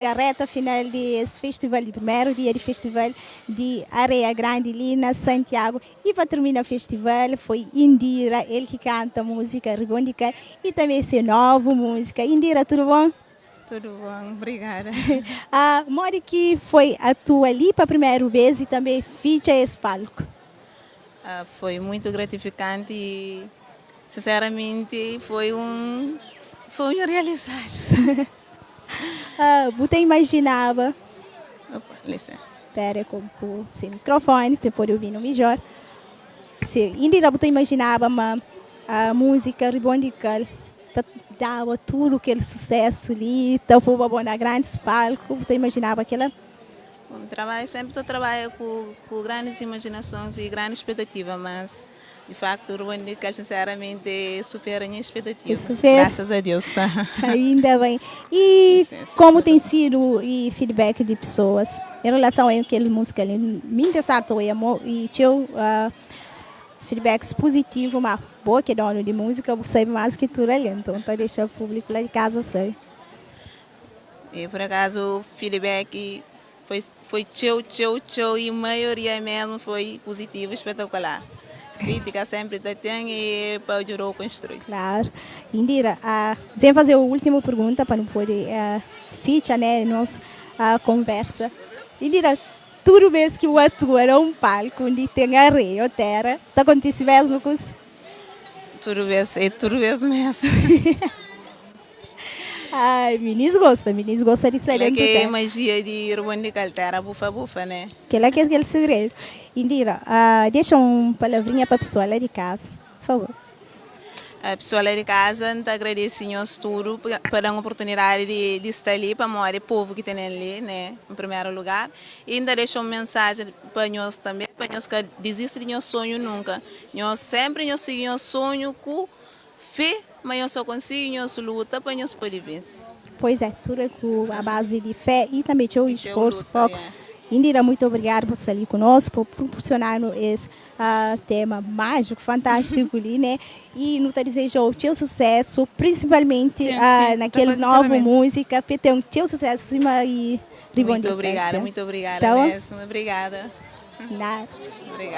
A reta final desse festival, de primeiro dia de festival de Areia Grande, ali na Santiago. E para terminar o festival foi Indira, ele que canta música Rebondica e também essa nova música. Indira, tudo bom? Tudo bom, obrigada. A Mori que foi a tua ali para a primeira vez e também ficha esse palco. Foi muito gratificante e, sinceramente, foi um sonho realizado. Você imaginava, Opa, licença. espera com o seu microfone para poder ouvir no melhor. Se Indira, você imaginava a música Rebondica dava tudo aquele sucesso ali, então foi uma grandes palcos, você imaginava aquela? Bom, sempre estou trabalhando com grandes imaginações e grande expectativa, mas de facto o Rwanda, sinceramente, supera a minha expectativa. Graças a Deus. Ainda bem. E Licença, como tem sido o feedback de pessoas em relação a aquelas músicas ali? Me interessaram e teu feedbacks positivos, mas boa que dono de música, você sabe mais que tudo ali, então tá deixando o público lá de casa saber. E por acaso o feedback foi tchau e a maioria mesmo foi positivo, espetacular. Crítica sempre tem e para ajudar a construir. Claro. Indira, sem fazer a última pergunta para não poder ficha, né, nossa conversa. Indira, tudo vez que o atua é um palco onde tem areia ou terra, está acontecendo mesmo com isso? Tudo vez mesmo. Ai, meninos gosta de sair É que é magia de Rwanda Caltera, bufa, né? Que é aquele segredo. Indira, deixa uma palavrinha para a pessoa lá de casa, por favor. A pessoa lá de casa te agradece nós tudo por dar uma oportunidade de estar ali para morar o povo que tem ali, né, em primeiro lugar. E ainda deixa uma mensagem para nós também, para nós que desistir de nosso sonho nunca. Nós sempre seguimos nosso sonho com fé, mas nós só conseguimos luta para nós poder vencer. Pois é, tudo é com a base de fé e também teu esforço, luta, foco. Indira, muito obrigada por estar ali conosco, por proporcionar esse tema mágico, fantástico ali, né? E nos desejo o teu sucesso, principalmente naquela nova música, para ter um teu sucesso e Muito obrigada então, mesmo. Obrigada. Nada. Obrigada.